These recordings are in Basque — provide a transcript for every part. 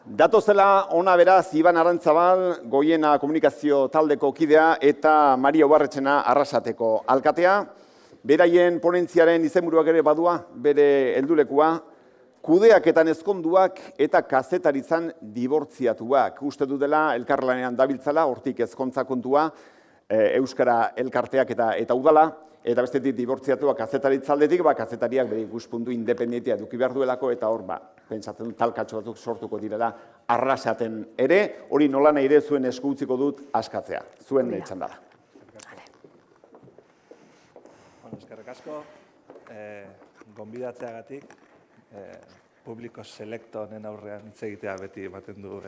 Datozela ona beraz Iban Arantzabal, Goiena komunikazio taldeko kidea eta Maria Ubarretxena Arrasateko alkatea. Beraien ponentziaren izenburuak ere badua, bere heldulekua, kudeaketan ezkonduak eta kazetaritzan dibortziatuak. Uste du dela elkarlanean dabiltzala, hortik ezkontza kontua, Euskara elkarteak eta udala, eta bestetik dibortziatuak kazetaritzaldetik, kazetariak bere ikuspuntu independentia eduki behar duelako, eta hor, pentsatzen dut talkatxo batzuk sortuko direla Arrasaten ere, hori nola nahi ere zuen esku utziko dut askatzea, zuen txanda da. Eskerrik asko, gonbidatzeagatik, publiko selekto honen aurrean hitz egitea beti ematen du,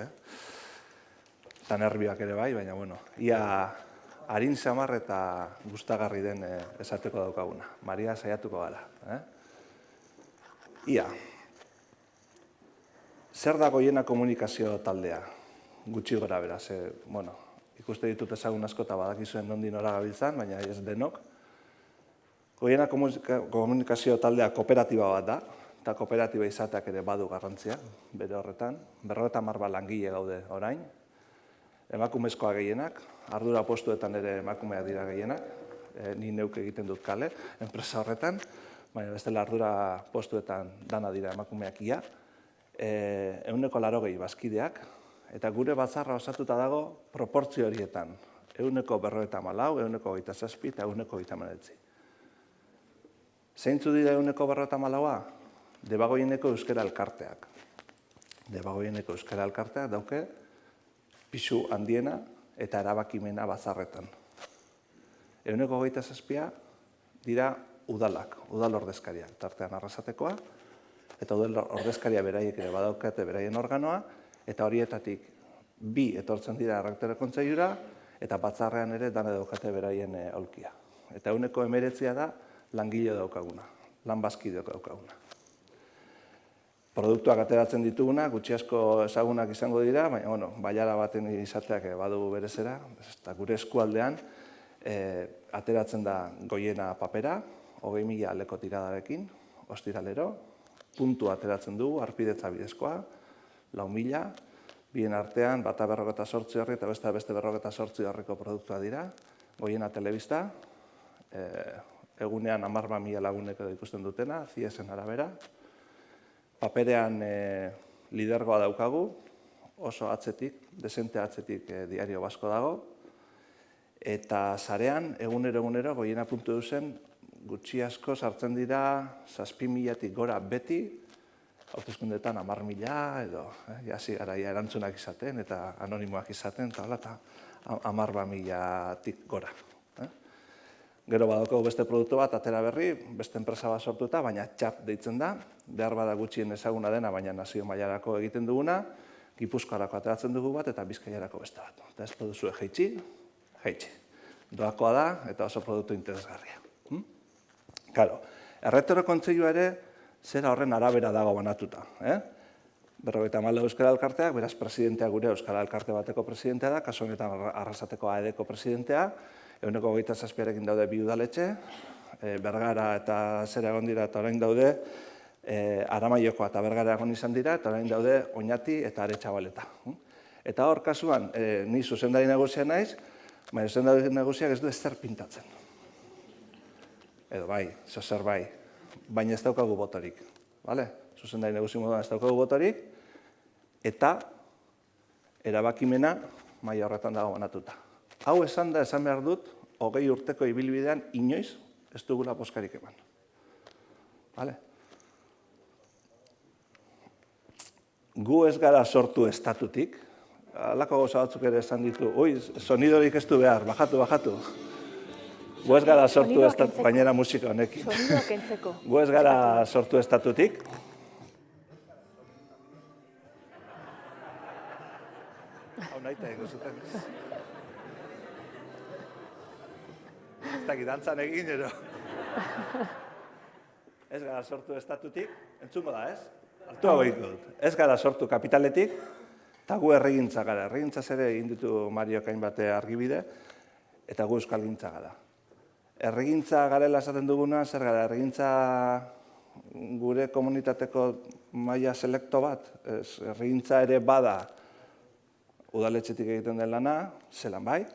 eta nervioak ere bai, baina, bueno, ia harin samar eta gustagarri den esateko daukaguna. Maria, saiatuko gara. Ia, zer da Goiena komunikazio taldea? Gutxi gora beraz, bueno, ikuste ditut ezagun asko eta badakizuen nondik nora gabiltzan, baina ez denok. Goiena komunikazio taldea kooperatiba bat da, eta kooperatiba izateak ere badu garrantzia, bere horretan. 50 langile gaude orain, emakumezkoa gehienak, ardura postuetan ere emakumeak dira gehienak, ni neuk egiten dut kale, enpresa horretan, baina bestela ardura postuetan dana dira emakumeak ia, 180 bazkideak, eta gure batzarra osatuta dago proportzio horietan, 154, 127 eta 139. Zeintzu dira 154a? Debagoieneko euskara elkarteak. Debagoieneko euskara elkarteak dauke pisu handiena eta erabakimena batzarretan. 127 dira udalak, udal ordezkariak, tartean Arrasatekoa, eta udal ordezkaria beraiek ere badaukate beraien organoa, eta horietatik 2 etortzen dira errektore kontseiura, eta batzarrean ere dane daukate beraien aulkia. Eta 119 da langile daukaguna, lan bazkideok daukaguna. Produktuak ateratzen dituguna, gutxi asko ezagunak izango dira, baina, bueno, bailara baten izateak badugu berezera, eta gure eskualdean ateratzen da Goiena papera, 20.000 aleko tiradarekin, ostiralero, puntu ateratzen dugu, arpidetza bidezkoa, 4.000, bien artean, bata 48 horri eta beste 48 horriko produktua dira, Goiena telebista, egunean 10.000 lagunek edo ikusten dutena, CIESen arabera. Paperean lidergoa daukagu, oso atzetik, desente atzetik diario basko dago, eta sarean, egunero Goiena.eusen gutxi asko sartzen dira 7.000-tik gora beti, hauteskundeetan 10.000 edo, hasi garaia erantzunak izaten eta anonimoak izaten, eta 10.000-tik gora. Gero badaukagu beste produktu bat, atera berri, beste enpresa bat sortuta, baina txap deitzen da, behar bada gutxien ezaguna dena, baina nazio mailarako egiten duguna, Gipuzkoarako ateratzen dugu bat, eta Bizkaiarako beste bat. Eta ez produzue jeitsi. Doakoa da, eta oso produktu interesgarria. Karo, errektore kontseilua ere, zera horren arabera dago banatuta. 54 Euskara Elkarteak, beraz presidentea gure Euskara Elkarte bateko presidentea da, kasu honetan Arrasateko AED-ko presidentea, 127rekin daude 2 udaletxe, Bergara eta zera egon dira eta orain daude, Aramaiokoa eta Bergara egon izan dira, eta orain daude Oñati eta Aretxabaleta. Eta hor kasuan, ni zuzendari nagusia naiz, baina zuzendari nagusiak ez du ezer pintatzen. Edo bai, zer bai, baina ez daukagu botorik. Zuzendari nagusi moduan ez daukagu botorik, eta erabakimena maila horretan dago banatuta. Hau esan behar dut, 20 urteko ibilbidean inoiz ez dugula bozkarik eman. Gu ez gara sortu estatutik, halako gauza batzuk ere esan ditu, sonidorik ez du behar, bajatu. Gu ez gara sortu estatutik, bainera musika honekin. Sonidoak entzeko. Gu ez gara sortu estatutik. Hau nahi eta ego zuten. Ez dakit dantzan egin, ero. Ez gara sortu estatutik, entzungo da, ez? Altua goiko dut. Ez gara sortu kapitaletik, eta gu erregintza gara. Erregintza zere egin ditu Mario Kain bate argibide, eta gu euskalgintza gara. Erregintza garela esaten duguna, zer gara, erregintza gure komunitateko maila selekto bat, herrigintza ere bada udaletxetik egiten den lana, zelan bai,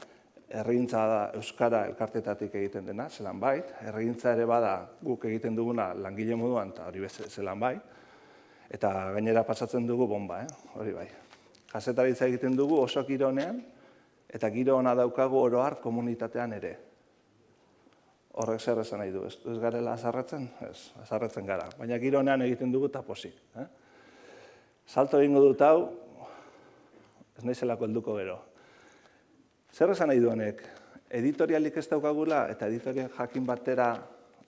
herrigintza da euskara elkartetatik egiten dena, zelan bai, herrigintza ere bada guk egiten duguna langile moduan, eta hori zelan bai, eta gainera pasatzen dugu bomba, hori bai. Kazetaritza egiten dugu oso giro honean, eta giro ona daukagu oro har komunitatean ere. Horrek zer esan nahi du, ez garela azarretzen? Ez, azarretzen gara, baina giro honean egiten dugu eta posik. Salto egingo dut hau, ez naizelako helduko gero. Zer esan nahi du honek? Editorialik ez daukagula eta editorial jakin batera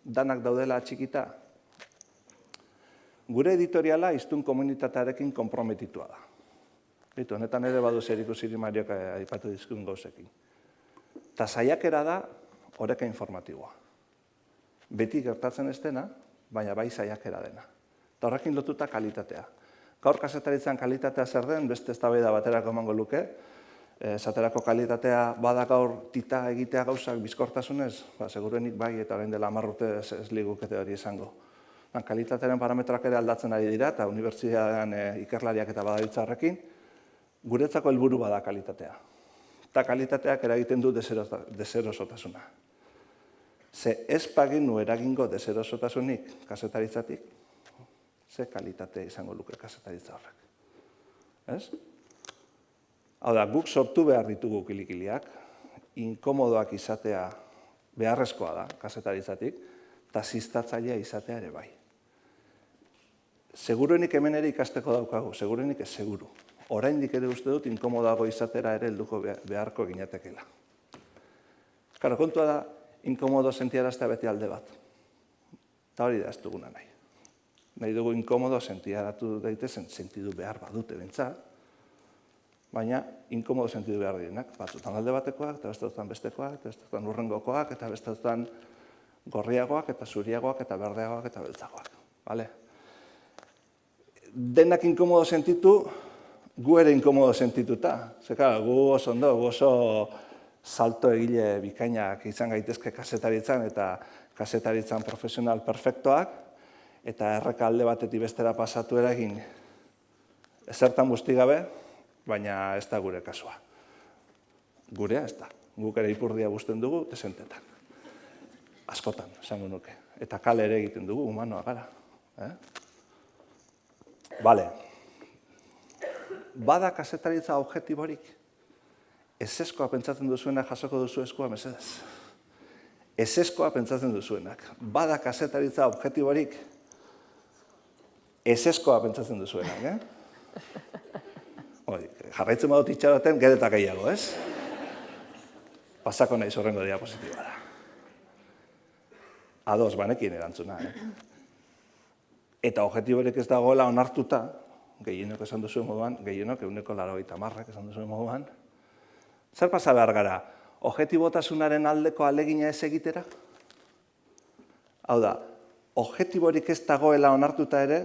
danak daudela txikita? Gure editoriala hiztun komunitatearekin konprometitua da. Honetan ere badu zerikusirik Mariok aipatu dizkun gauzekin. Eta saiakera da oreka informatiboa. Beti gertatzen ez dena, baina bai saiakera dena. Eta horrekin lotuta kalitatea. Gaur kazetaritzan kalitatea zer den, beste eztabaida baterako emango luke. Esaterako kalitatea bada gaur tita egitea gauzak bizkortasunez, seguruenik bai eta orain dela 10 urte ez ligukete hori esango. Kalitatearen parametroak ere aldatzen ari dira eta unibertsitatean ikerlariak eta badabiltza horrekin, guretzako helburu bada kalitatea. Eta kalitateak eragiten du deserosotasuna. Ze ez bagenu eragingo deserosotasunik kazetaritzatik, ze kalitatea izango luke kazetaritza horrek. Ez? Hau da, guk sortu behar ditugu kilikiliak, inkomodoak izatea beharrezkoa da kazetaritzatik, eta ziztatzailea izatea ere bai. Seguruenik hemen ere ikasteko daukagu, seguruenik ez seguru. Oraindik ere uste dut inkomodago izatera ere helduko beharko ginatekela. Karo, kontua da, inkomodo sentiaraztea beti alde bat. Eta hori da ez duguna nahi. Nahi dugu inkomodo sentiaratu daitezen sentidu behar badute bentsat, baina inkomodo sentidu behar direnak. Batzutan alde batekoak, eta bestetan bestekoak, eta bestetan urrengokoak, eta bestetan gorriagoak, eta zuriagoak, eta berdeagoak, eta beltzagoak. Denak inkomodo sentitu, gu ere inkomodo sentituta. Zeka, gu oso ondo, gu oso salto egile bikainak izan gaitezke kazetaritzan eta kazetaritzan profesional perfektoak, eta erreka alde batetik bestera pasatu eragin ezertan guzti gabe, baina ez da gure kasua. Gurea ez da. Guk ere ipurdia guztien dugu, desentetan. Askotan, esango nuke. Eta kale ere egiten dugu, humanoa gara. Bale. Bada kazetaritza objektiborik? Ezeskoa pentsatzen duzuena jasoko duzu eskua, mesedez. Ezeskoa pentsatzen duzuenak. Bada kazetaritza objektiborik? Ezeskoa pentsatzen duzuenak, Jarraitzen badut itxaroten, gero eta gehiago, ez? Pasako nahi zorrengo diapositiba da. Ados, banekin erantzuna, Eta objektiborik ez dagoela onartuta, gehienok esan duzuen moduan, gehienok 90% esan duzuen moduan, zer pasa behar gara? Objektibotasunaren aldeko alegina ez egitera? Hau da, objektiborik ez dagoela onartuta ere,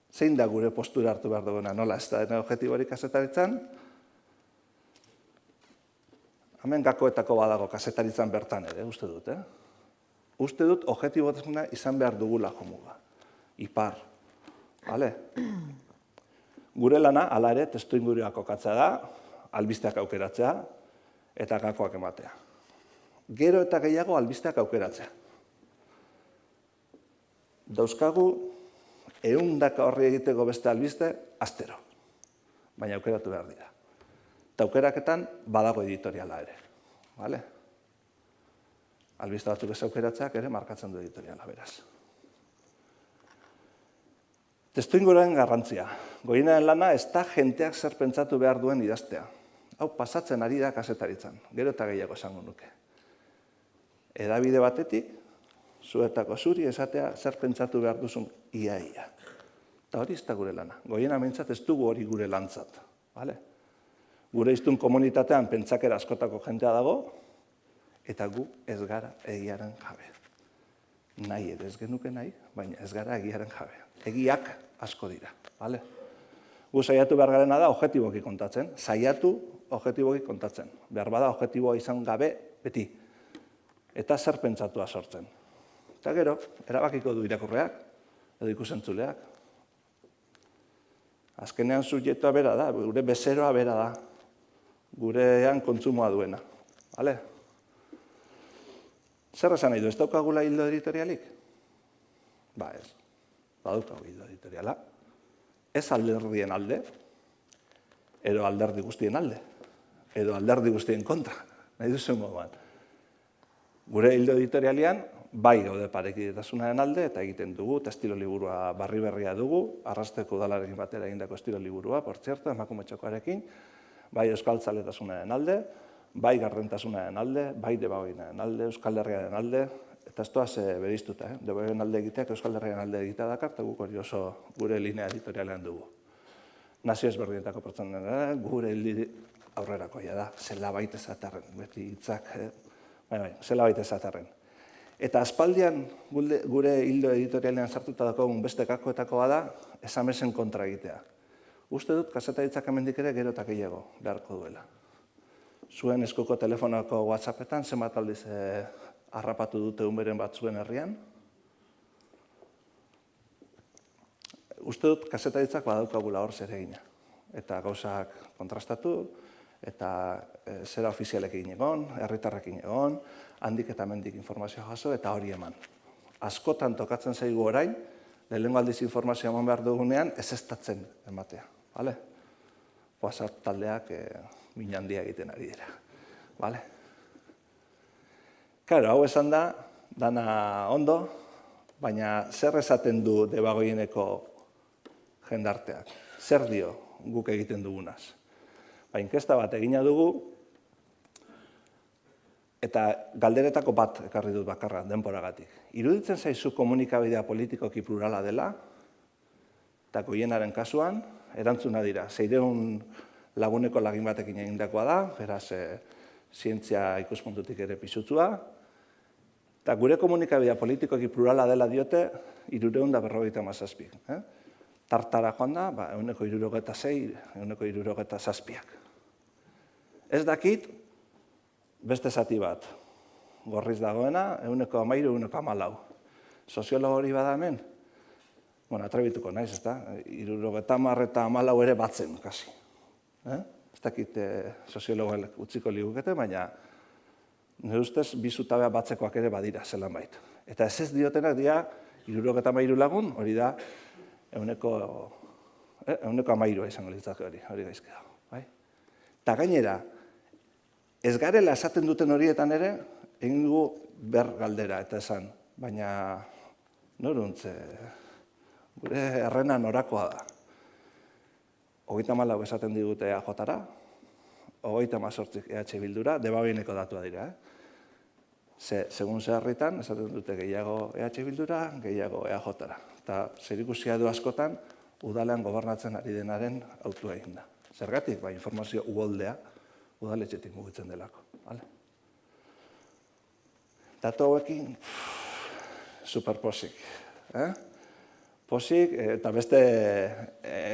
zein da gure postura hartu behar duguna? Nola ez da objektiborik kazetaritzan? Hemen gakoetako badago kazetaritzan bertan ere, uste dut, Uste dut objektibotasuna izan behar dugula jomuga. Ipar. Gure lana, hala ere, testuinguruak kokatzea da, albisteak aukeratzea, eta gakoak ematea. Gero eta gehiago albisteak aukeratzea. Dauzkagu, 100 horri egiteko beste albiste, astero. Baina aukeratu behar dira. Eta aukeraketan badago editoriala ere. Albiste batzuk ez aukeratzeak ere markatzen du editoriala, beraz. Testuinguruaren garrantzia. Goienaren lana ez da jenteak zer pentsatu behar duen idaztea. Hau pasatzen ari da kazetaritzan, gero eta gehiago esango nuke. Hedabide batetik, zuetako zuri esatea zer pentsatu behar duzun ia-ia. Eta hori ez da gure lana. Goiena mentzat ez dugu hori gure lantzat. Gure hiztun komunitatean pentsakera askotako jentea dago, eta gu ez gara egiaren jabe. Nahi ere ez genuke nahi, baina ez gara egiaren jabe. Egiak asko dira. Gu saiatu behar garena da objektiboki kontatzen. Saiatu objektiboki kontatzen. Behar bada objektiboa izan gabe beti. Eta zer pentsatua sortzen. Eta gero, erabakiko du irakurreak. edo ikusentzuleak. Azkenean subjektua bera da, gure bezeroa bera da, gurean kontsumoa duena. Bale? Zer esan nahi du, ez daukagula hildo editorialik? Ba ez, badaukagu hildo editoriala. Ez alderdien alde, edo alderdi guztien alde, edo alderdi guztien kontra, nahi duzuen moduan. Gure hildo editorialian, bai gaude parekidetasunaren alde, eta egiten dugu, eta estilo liburua barri berria dugu, Arrasteko udalarekin batera egindako estilo liburua, por cierto, emakume txokoarekin, bai euskaltzaletasunaren alde, bai gardentasunaren alde, bai debagoinaren alde, Euskal Herriaren alde, eta ez doaz beriztuta, debagoinen alde egiteak Euskal Herriaren alde egitea dakar, eta guk hori oso gure linea editorialean dugu. Nazio ezberdinetako pertsonen gure hildi aurrerakoia da, zela baita ezatarren, beti hitzak, zela baita ezatarren. Eta aspaldian gure hildo editorialean sartuta daukagun beste kakoetakoa da, esamesen kontra egitea. Uste dut, kazetaritzak hemendik ere gero eta gehiago beharko duela. Zuen eskuko telefonako WhatsAppetan, zenbat aldiz harrapatu dute umeren bat zuen herrian. Uste dut, kazetaritzak badaukagula hor zer egina. Eta gauzak kontrastatu, eta zera ofizialekin egon, herritarrekin egon, handik eta mendik informazioa jaso, eta hori eman. Askotan tokatzen zaigu orain, lehenengo aldiz informazioa eman behar dugunean, ezeztatzen ematea. Bale? WhatsApp taldeak min handia egiten ari dira. Bale? Claro, hau esan da, dana ondo, baina zer esaten du debagoieneko jendarteak? Zer dio guk egiten dugunaz? Inkesta bat egina dugu, eta galderetako bat ekarri dut bakarra denboragatik. Iruditzen zaizu komunikabidea politikoki plurala dela, eta Goienaren kasuan, erantzuna dira, 600 laguneko lagin batekin egindakoa da, beraz, zientzia ikuspuntutik ere pisutua, eta gure komunikabidea politikoki plurala dela diote, 357. Tartara joan da, 166, 167. Ez dakit, beste zati bat, gorriz dagoena, 113, 114. Soziologo hori bada hemen? Bueno, atrebituko naiz, ez da? 70 eta 14 ere batzen, kasi. Ez dakit soziologoek utziko ligukete, baina nire ustez bi zutabea batzekoak ere badira, zelan bait. Eta ez diotenak dira, 73 lagun, hori da, 113 izango litzake hori gaizki dago. Eta gainera, ez garela esaten duten horietan ere, egin dugu ber galdera, eta esan, baina noruntze, gure errena norakoa da. 34 esaten digute EAJ-ra, 38 EH Bildura, debagoineko datua dira. Segun ze herritan, esaten dute gehiago EH Bildura, gehiago EAJ-ra. Eta zerikusia du askotan, udalean gobernatzen ari denaren autua egin da. Zergatik, informazio uholdea, udaletxetik mugitzen delako. Datu hauekin, superposik. Posik, eta beste,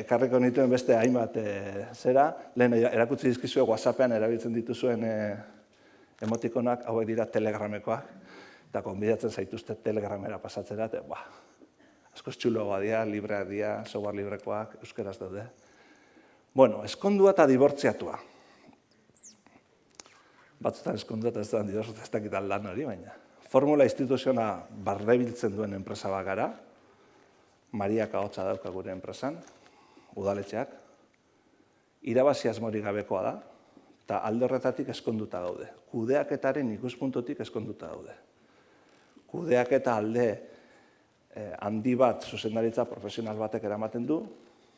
ekarriko nituen beste hainbat zera, lehen erakutsi dizkizue WhatsAppean erabiltzen dituzuen emotikonak, hauek dira telegramekoak, eta konbidatzen zaituzte telegramera pasatzera, eta askoz txuloagoa dira, libreak dira, software librekoak, euskeraz daude. Bueno, eskondua eta dibortziatua. Batzutan eskondua eta ez da dibortziatua, ez dakitan lan hori, baina. Formula instituziona barrebiltzen duen enpresa bat gara, Mariak ahotsa dauka gure enpresan, udaletxeak, irabazi asmorik gabekoa da, eta alde horretatik eskonduta gaude. Kudeaketaren ikuspuntutik eskonduta gaude. Kudeaketa alde handi bat zuzendaritza profesional batek eramaten du,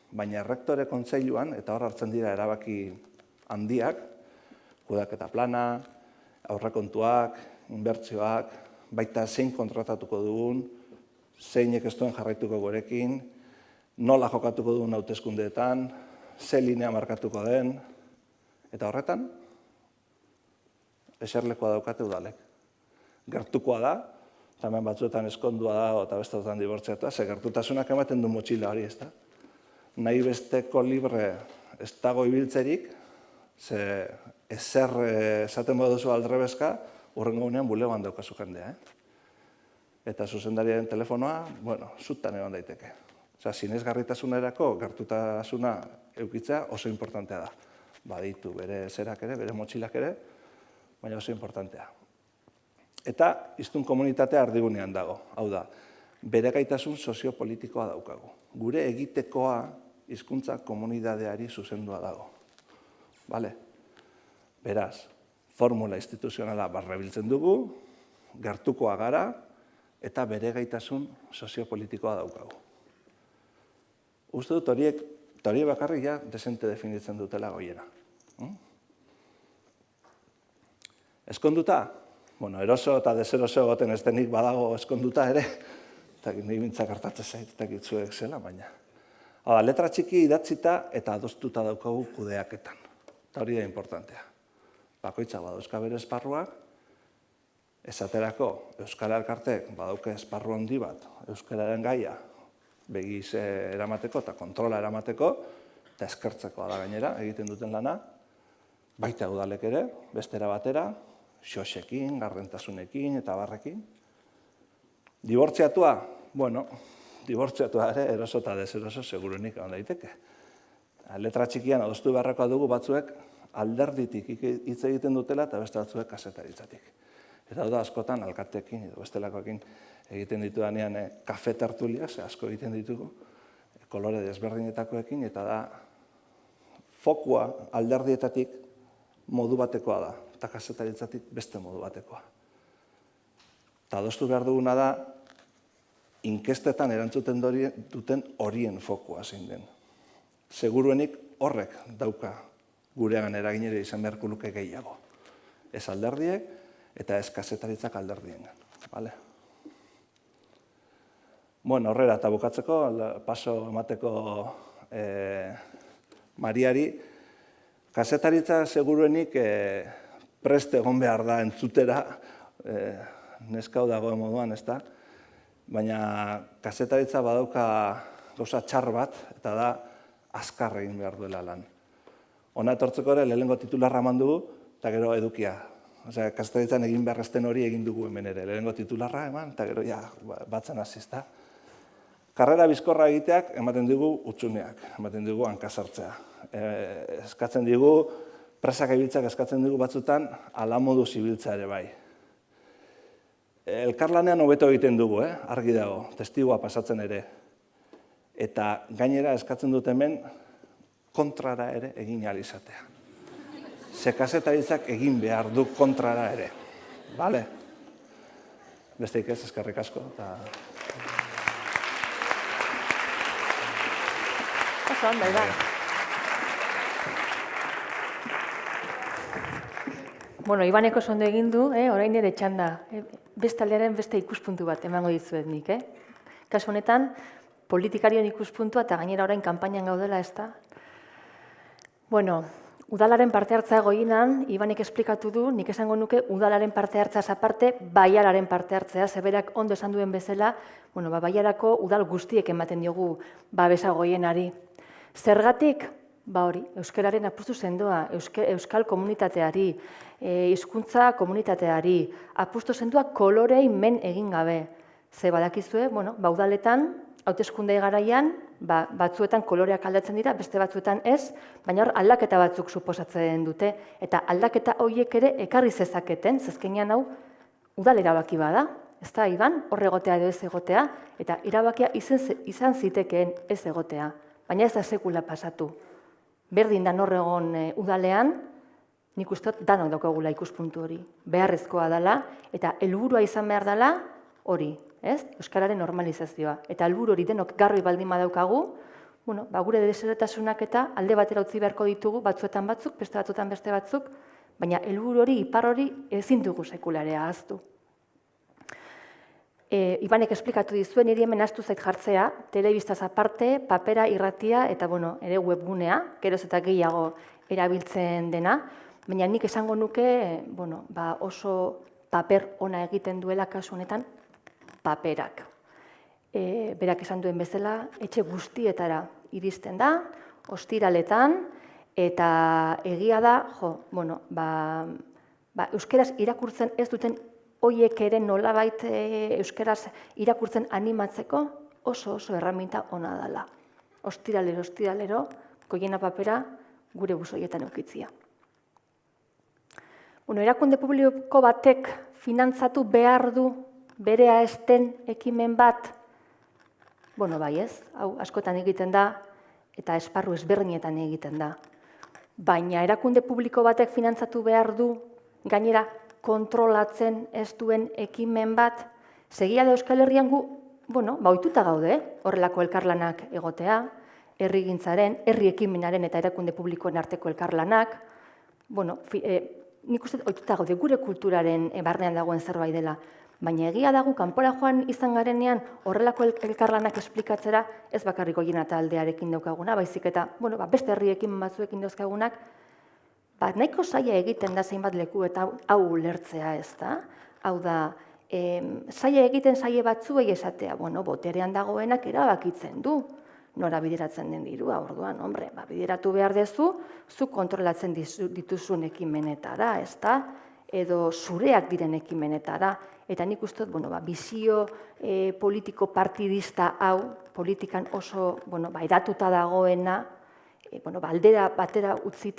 baina errektore kontseiluan, eta hor hartzen dira erabaki handiak, kudeaketa plana, aurrekontuak, inbertsioak, baita zein kontratatuko dugun, zeinek ez duen jarraituko gurekin, nola jokatuko duen hauteskundeetan, ze linea markatuko den, eta horretan, eserlekoa daukate udalek. Gertukoa da, hemen batzuetan eskondua da, eta bestetan dibortziatua, ze gertutasunak ematen du motxila hori, ez da? Nahi besteko libre ez dago ibiltzerik, ze ezer esaten baduzu aldrebezka, urrengo gunean bulegoan daukazu jendea. eta zuzendariaren telefonoa, bueno, zutan egon daiteke. Osea, sinesgarritasunerako gertutasuna eukitzea oso importantea da. Baditu bere zerak ere, bere motxilak ere, baina oso importantea. Eta hiztun komunitatea erdigunean dago. Hau da, bere gaitasun soziopolitikoa daukagu. Gure egitekoa hizkuntza komunitateari zuzendua dago. Bale? Beraz, formula instituzionala barrebiltzen dugu, gertukoa gara, eta bere gaitasun soziopolitikoa daukagu. Uste dut horiek bakarrik ja desente definitzen dutela Goiena. Eskonduta? Bueno, eroso eta deseroso egoten ez denik badago eskonduta ere, eta nik bintzak hartatzen zait, eta gitzuek zela, baina. Hala, letra txiki idatzita eta adostuta daukagu kudeaketan. Eta hori da importantea. Bakoitzak badauzka bere esparruak, esaterako Euskara Elkartek badauke esparru handi bat, euskararen gaia, begiz eramateko eta kontrola eramateko, eta eskertzekoa da gainera, egiten duten lana, baita udalek ere, bestera batera, xosekin, gardentasunekin eta barrekin. Dibortziatua? Bueno, dibortziatua ere, eroso eta deseroso seguruenik egon daiteke. Letra txikian adostu beharrekoa dugu batzuek alderditik hitz egiten dutela eta beste batzuek kazetaritzatik. Eta hau da askotan alkateekin edo bestelakoekin egiten ditudanean kafe tertulia, asko egiten ditugu, kolore desberdinetakoekin, eta da fokua alderdietatik modu batekoa da, eta kazetaritzatik beste modu batekoa. Eta adostu behar duguna da, inkestetan erantzuten duten horien fokua zein den. Seguruenik horrek dauka guregan eraginere izan beharko luke gehiago. Ez alderdiek eta ez kazetaritzak alderdien. Bueno, horrela eta bukatzeko, paso emateko Mariari, kazetaritza seguruenik preste egon behar da entzutera, neskau dagoen moduan, ez da? Baina kazetaritza badauka gauza txar bat, eta da azkar egin behar duela lan. Hona etortzeko ere, lehenengo titularra eman dugu, eta gero edukia. Osea, kazetaritzan egin beharrezten hori egin dugu hemen ere. Lehenengo titularra eman, eta gero batzen hasi, ez da? Karrera bizkorra egiteak ematen dugu utzuneak, ematen dugu hankasartzea. Eskatzen digu, presak ibiltzak eskatzen dugu batzutan, alamodu zibiltzea ere bai. Elkarlanean hobeto egiten dugu, argi dago, testigua pasatzen ere. Eta gainera eskatzen dut hemen kontrara ere egin ahal izatea. Ze kazetaritzak egin behar du kontrara ere. Bale? Besteik ez, eskerrik asko. Oso ondo, Iban. Bueno, Ibanek oso ondo egin du, orain ere txanda. Beste aldearen beste ikuspuntu bat emango dizuet nik. Kasu honetan, politikarien ikuspuntua eta gainera orain kanpainan gaudela, ez da? Bueno, udalaren parte hartzea Goienan, Ibanek esplikatu du, nik esango nuke udalaren parte hartzeaz aparte, bailararen parte hartzea, zeberak ondo esan duen bezala, bueno, bailarako udal guztiek ematen diogu babesa Goienari. Zergatik? Hori, euskararen apustu sendoa, euskal komunitateari, hizkuntza komunitateari, apustu sendoa kolorei men egin gabe. Ze badakizue, udaletan, hauteskunde garaian, batzuetan koloreak aldatzen dira, beste batzuetan ez, baina hor aldaketa batzuk suposatzen dute, eta aldaketa horiek ere ekarri zezaketen, zezkenean hau, udal erabaki bada, ez da, Iban, hor egotea edo ez egotea, eta erabakia izan zitekeen ez egotea, baina ez da sekula pasatu. Berdin da hor egon udalean, nik uste dut danok daukagula ikuspuntu hori. Beharrezkoa dela, eta helburua izan behar dela hori, euskararen normalizazioa. Eta helburu hori denok garbi baldin badaukagu, gure deseretasunak eta alde batera utzi beharko ditugu, batzuetan batzuk, beste batzuetan beste batzuk, baina helburu hori, ipar hori ezin dugu sekularea ahaztu. Ibanek esplikatu dizuen, niri hemen ahaztu zait jartzea, telebistaz aparte, papera, irratia eta ere webgunea, geroz eta gehiago erabiltzen dena, baina nik esango nuke oso paper ona egiten duela kasu honetan paperak. Berak esan duen bezala, etxe guztietara iristen da, ostiraletan, eta egia da, euskeraz irakurtzen ez duten hoiek ere nolabait euskaraz irakurtzen animatzeko oso erraminta ona dela. Ostiralero, Goiena papera gure buzoietan eukitzia. Erakunde publiko batek finantzatu behar du berea ez den ekimen bat, bai ez, hau askotan egiten da, eta esparru ezberdinetan egiten da. Baina erakunde publiko batek finantzatu behar du, gainera kontrolatzen ez duen ekimen bat, segia da Euskal Herrian gu, ohituta gaude, horrelako elkarlanak egotea, herrigintzaren, herri ekimenaren eta erakunde publikoen arteko elkarlanak, nik uste ohituta gaude gure kulturaren barnean dagoen zerbait dela. Baina egia dago, kanpora joan izan garenean horrelako elkarlanak esplikatzera ez bakarrik Goiena taldearekin daukaguna, baizik eta beste herriekin batzuekin dauzkagunak, nahiko zaila egiten da zeinbat leku eta hau ulertzea ez da. Hau da, zaila egiten zaila batzuei esatea, boterean dagoenak erabakitzen du. Nora bideratzen den dirua, orduan, bideratu behar dezu, zu kontrolatzen dituzun ekimenetara, ez da, edo zureak diren ekimenetara. Eta nik uste dut, bizio politiko partidista hau, politikan oso edatuta dagoena, aldera batera utzi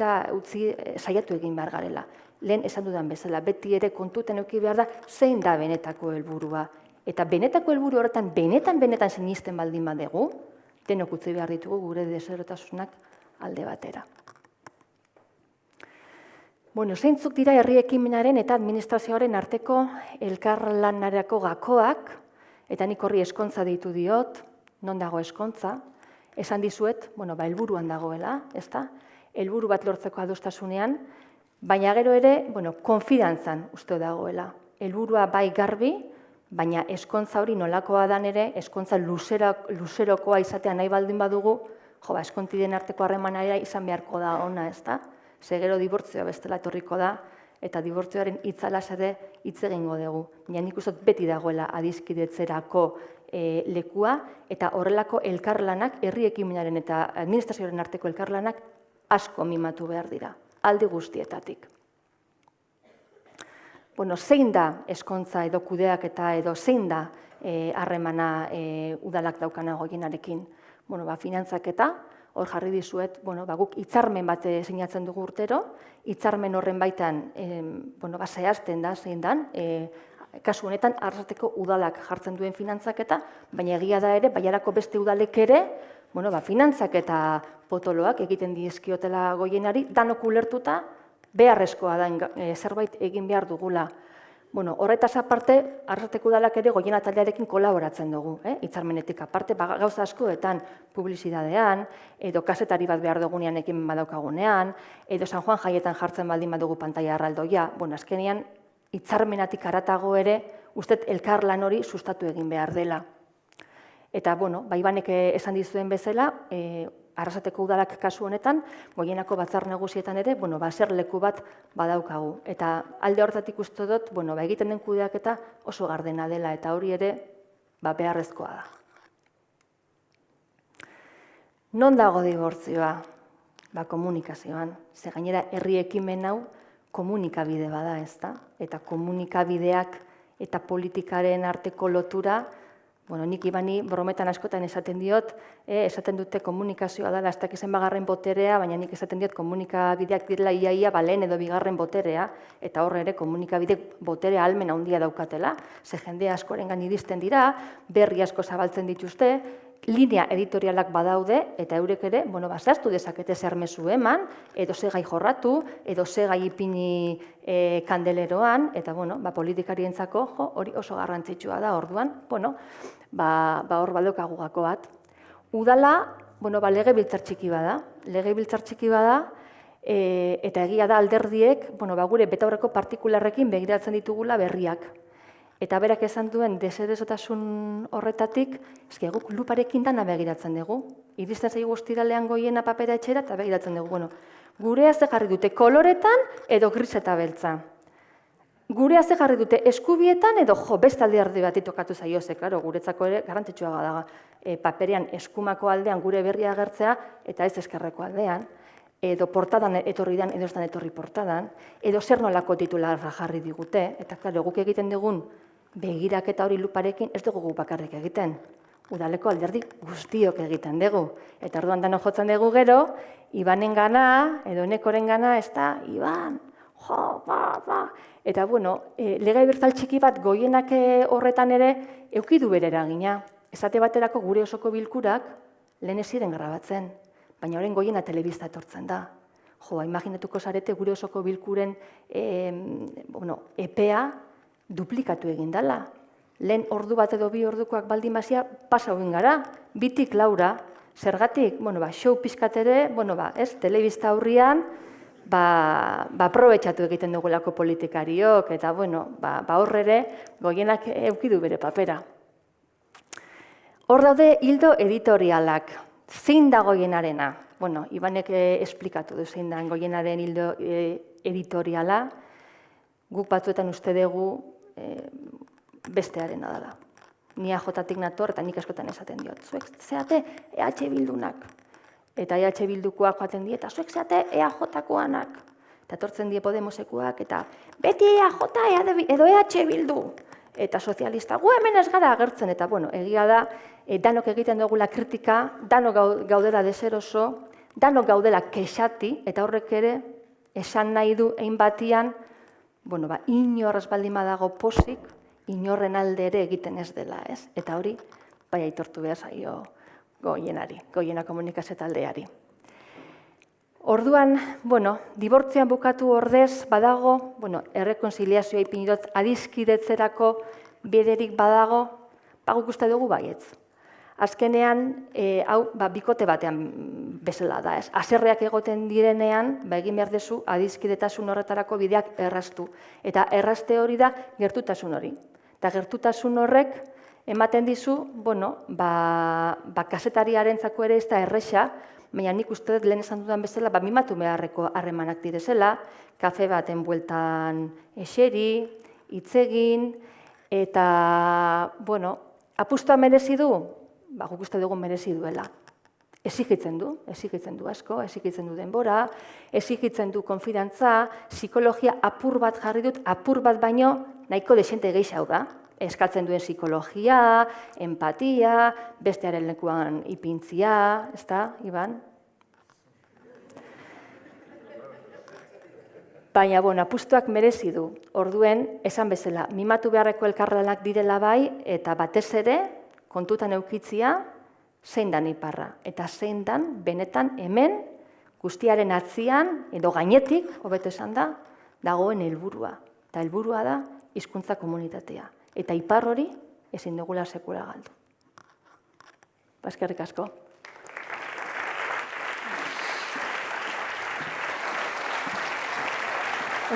saiatu egin behar garela. Lehen esan dudan bezala, beti ere kontuten eduki behar da, zein da benetako helburua. Eta benetako helburu horretan, benetan sinisten baldin badugu, denok utzi behar ditugu gure deserotasunak alde batera. Zeintzuk dira herri ekimenaren eta administrazioaren arteko elkarlanarako gakoak, eta nik horri eskontza deitu diot, non dago eskontza, esan dizuet, helburuan dagoela, ez da, helburu bat lortzeko adostasunean, baina gero ere, konfidantzan uste dagoela. Helburua bai garbi, baina eskontza hori nolakoa dan ere, eskontza luzerokoa izatea nahi baldin badugu, eskontiden arteko harremanera izan beharko da ona, ez da? Gero dibortzioa bestela etorriko da, eta dibortzioaren itzalaz ere hitz egingo dugu. Baina nik uste beti dagoela adiskidetzerako lekua, eta horrelako elkarlanak, herri ekimenaren eta administrazioaren arteko elkarlanak asko mimatu behar dira, alde guztietatik. Zein da eskontza edo kudeaketa edo zein da harremana udalak daukana Goienarekin? Finantzaketa, hor jarri dizuet, guk hitzarmen bat sinatzen dugu urtero, hitzarmen horren baitan zehazten da, zein dan, kasu honetan Arrasateko udalak jartzen duen finantzaketa, baina egia da ere, Bailarako beste udalek ere, finantzaketa potoloak egiten dizkiotela Goienari, danok ulertuta, beharrezkoa da zerbait egin behar dugula. Horretaz aparte, Arrasateko udalak ere Goiena taldearekin kolaboratzen dugu, hitzarmenetik aparte, gauza askoetan publizidadean, edo kazetari bat behar dugunean ekimen badaukagunean, edo San Juan jaietan jartzen baldin badugu pantaila erraldoia, azkenean hitzarmenatik haratago ere, uste elkarlan hori sustatu egin behar dela. Eta, Ibanek esan dizuen bezala, Arrasateko udalak kasu honetan, Goienako batzar nagusietan ere, zer leku bat badaukagu. Eta alde horretatik uste dut, egiten den kudeaketa oso gardena dela, eta hori ere beharrezkoa da. Non dago dibortzioa? Komunikazioan. Ze gainera herri ekimen hau komunikabide bada, ez da? Eta komunikabideak eta politikaren arteko lotura, nik Ibani brometan askotan esaten diot, esaten dute komunikazioa dela, ez dakizen bagarren boterea, baina nik esaten diot komunikabideak direla iaia lehen edo bigarren boterea, eta horre ere komunikabide boterea ahalmen handia daukatela, ze jende askorengan iristen dira, berri asko zabaltzen dituzte, linea editorialak badaude, eta eurek ere, zehaztu dezakete zer mezu eman, edo ze gai jorratu, edo ze gai ipini kandeleroan, eta politikarientzako hori oso garrantzitsua da, orduan, hor badaukagu gako bat. Udala, legebiltzar txiki bada, eta egia da alderdiek, gure betaurreko partikularrekin begiratzen ditugula berriak. Eta berak esan duen deserosotasun horretatik, guk luparekin dana begiratzen dugu. Iristen zaigu ostiralean Goiena papera etxera eta begiratzen dugu. Gurea ze jarri dute koloretan edo gris eta beltza. Gurea ze jarri dute eskubietan edo beste alderdi bat tokatu zaio, ze, guretzako ere garrantzitsua da paperean eskumako aldean gure berria agertzea eta ez eskerreko aldean. edo portadan etorri dan, edo ez dan etorri portadan, edo zer nolako titularra jarri digute, eta klaro, guk egiten dugun begiraketa hori luparekin ez dugu guk bakarrik egiten. Udaleko alderdi guztiok egiten dugu. Eta orduan dano jotzen dugu gero, Ibanen gana, edo Enekoren gana, ez da, Iban, jo, ba. Eta, bueno, legebiltzar txiki bat Goienak horretan ere eukidu bere eragina. Esate baterako gure osoko bilkurak lehen ez ziren grabatzen, baina orain Goiena telebista etortzen da. Jo, imaginatuko zarete gure osoko bilkuren epea duplikatu egin dela. Lehen ordu bat edo 2 ordukoak baldin bazia pasa egin gara, 2tik 4. Zergatik, show pizkat ere, telebista aurrian, aprobetxatu egiten dugulako politikariok, eta, hor ere, Goienak eukidu bere papera. Hor daude hildo editorialak. Zein da Goienarena? Ibanek esplikatu du zein da Goienaren hildo editoriala. Guk batzuetan uste dugu bestearena dela. Ni AJ-tik nator eta nik askotan esaten diot. Zuek zeate EH Bildunak. Eta EH Bildukoak joaten die, eta zuek zeate EJ-koanak. Eta etortzen die Podemosekuak, eta beti EJ edo EH Bildu. Eta sozialista, gu hemen ez gara agertzen, eta egia da, danok egiten dugula kritika, danok gaudela deseroso, danok gaudela kexati, eta horrek ere, esan nahi du ein batian, inorraz baldin badago posik, inorren alde ere egiten ez dela, ez? Eta hori, bai aitortu behar zaio Goienari, Goiena komunikazio taldeari. Orduan, dibortzioan bukatu ordez badago, errekonziliazioa ipinidot adiskidetzerako biderik badago, guk uste dugu baietz. Azkenean, hau, bikote batean bezala da, ez? Haserreak egoten direnean, egin behar dezu adiskidetasun horretarako bideak erraztu. Eta errazte hori da gertutasun hori. Eta gertutasun horrek ematen dizu, kazetariarentzako ere ez da erresa, baina nik uste dut lehen esan dudan bezala, mimatu beharreko harremanak direzela, kafe baten bueltan eseri, hitz egin, eta, apustua merezi du? Guk uste dugu merezi duela. Exigitzen du asko, exigitzen du denbora, exigitzen du konfidantza, psikologia apur bat jarri dut, apur bat baino nahiko desente gehiago da. Eskatzen duen psikologia, empatia, bestearen lekuan ipintzia, ez da, Iban? Baina, apustuak merezi du. Orduen, esan bezala, mimatu beharreko elkarlanak direla bai, eta batez ere, kontutan eukitzia, zein dan iparra. Eta zein dan, benetan, hemen, guztiaren atzian, edo gainetik, hobeto esan da, dagoen helburua. Eta helburua da, hizkuntza komunitatea. Eta ipar hori ezin dugula sekula galdu. Eskerrik asko.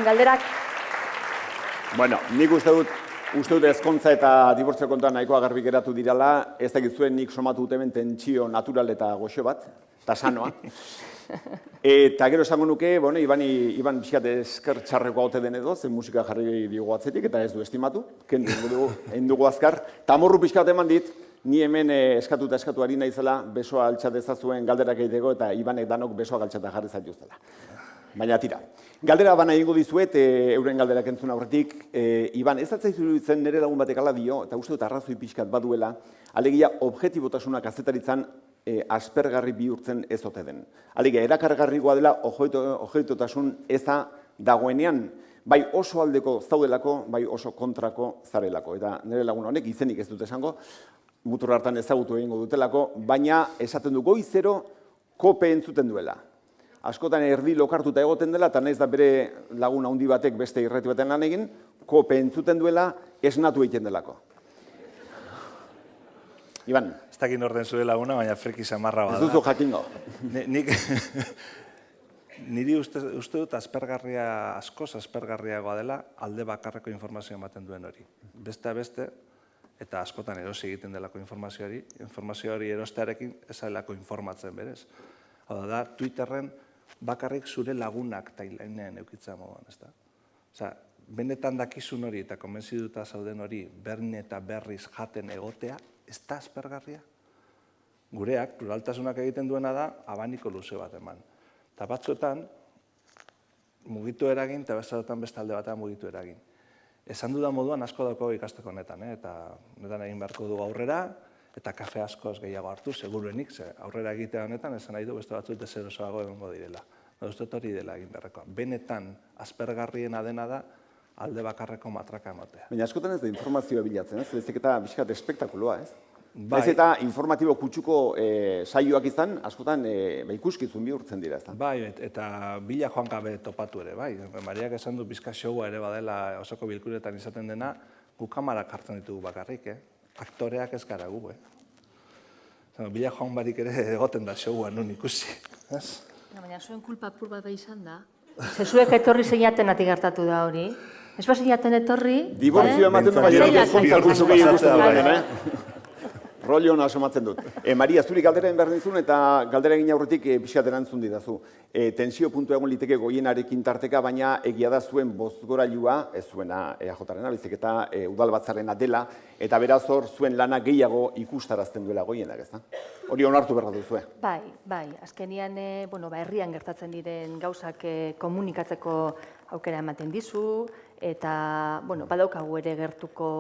Galderak? Nik uste dut ezkontza eta dibortzio kontuan nahikoa garbi geratu dirala, ez dakit zuen nik somatu dut hemen tentsio natural eta goxo bat, eta sanoa. Eta gero esango nuke, Iban pixkat esker txarreko haute den edo, zen musika jarri diogu atzetik, eta ez du estimatu, egin dugu azkar. Eta amorru pixkat eman dit, ni hemen eskatu ari naizela, besoa altxatezazuen galderak egiteko, eta Ibanek danok besoa altxata jarri zaituztela. Baina tira. Galdera bana egingo dizuet, euren galderak entzun aurretik, Iban, ez atzaizu iruditzen nire lagun batek ala dio, eta uste dut arrazoi pixkat baduela, alegia objetibotasunak kazetaritzan aspergarri bihurtzen ez ote den. Alegia, erakargarrikoa dela objektibotasun eza dagoenean, bai oso aldeko zaudelako, bai oso kontrako zarelako. Eta nire lagun honek izenik ez dut esango, mutur hartan ezagutu egingo dutelako, baina esaten du goizero kope entzuten duela. Askotan erdi lokartuta egoten dela, eta nahiz da bere lagun handi batek beste irrati baten lan egin, kope entzuten duela, esnatu egiten delako. Iban. Ez dakin orden zure laguna, baina friki samarra bada. Ez duzu jakingo. Niri uste dut askoz aspergarriagoa dela alde bakarreko informazioa ematen duen hori. Beste eta askotan erosi egiten delako informazio hori erostearekin ezaelako informatzen berez. Hau da, Twitterren bakarrik zure lagunak timelineen eukitzea moduan, ez da? Osa, benetan dakizun hori eta konbentziduta zauden hori berne eta berriz jaten egotea, ez da aspergarria? Gureak, pluraltasunak egiten duena da, abaniko luze bat eman. Eta batzuetan, mugitu eragin, eta beste alde batean mugitu eragin. Esan dudan moduan asko daukago ikasteko honetan, eta honetan egin beharko dugu aurrera, eta kafe askoz gehiago hartu, seguruenik, ze aurrera egitea honetan, esan nahi du beste batzuk deserosoago egongo direla. Uste dut hori dela egin beharrekoa. Benetan, aspergarriena dena da, alde bakarreko matraka ematea. Baina askotan ez da informazioa bilatzen, ez? Bezik eta bizkat espektakuloa, ez? Bai. Ez eta informatibo kutsuko saioak izan, askotan ikuskizun bihurtzen dira, ez da? Bai, eta bila joan gabe topatu ere, bai. Mariak esan du bizka showa ere badela osoko bilkuretan izaten dena, gu kamarak hartzen ditugu bakarrik, aktoreak ez gara gu, Bila joan barik ere egoten da showa nun ikusi, ez? Baina zuen kulpa apur bat izan da. Zezuek etorri zeinaten ati gertatu da hori. Ez ba zeinaten etorri... Dibortzioa ematen du baina ezkontza kurtsuki ikusten duen, Rollo hona asomatzen dut. Maria, zuri galdera egin behar dizun eta galdera egin aurretik pixkat erantzun didazu. Tensio puntua egon liteke goienarekin tarteka, baina egia da zuen bozgorailua, ez zuena EAJ-arena, baizik eta udalbatzarrena dela, eta beraz hor zuen lana gehiago ikustarazten duela goienak, ez da? Hori onartu behar duzue. Bai. Azkenian, herrian gertatzen diren gauzak komunikatzeko aukera ematen dizu, eta badaukagu ere gertuko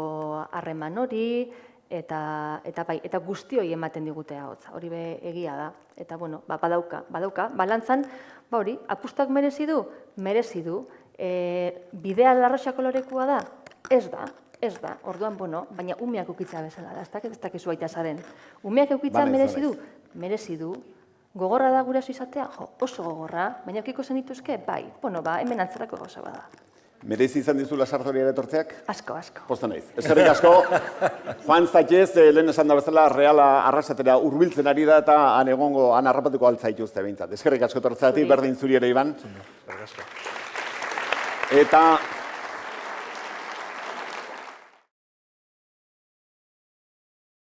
harreman hori, eta guztioi ematen digute ahotsa, hori egia da. Eta badauka, balantzan, hori, apustak merezi du? Merezi du. Bidea larroxa kolorekua da? Ez da. Orduan, baina umeak ukitza bezala da, ez dakizu baita zaren. Umeak ukitza merezi du? Merezi du. Gogorra da guraso izatea? Oso gogorra, baina ukiko zen dituzke? Bai, hemen antzerako gauza bada. Merezi izan dizula sartoriara etortzeak? Asko. Posta naiz. Eskerrik asko, Juan Zaitez, lehen esan da bezala, Reala arrasatera hurbiltzen ari da eta han harrapatuko altzaituzte behintzat. Eskerrik asko etortzeatik, berdin zuri ere, Iban. Eskerrik asko. Eta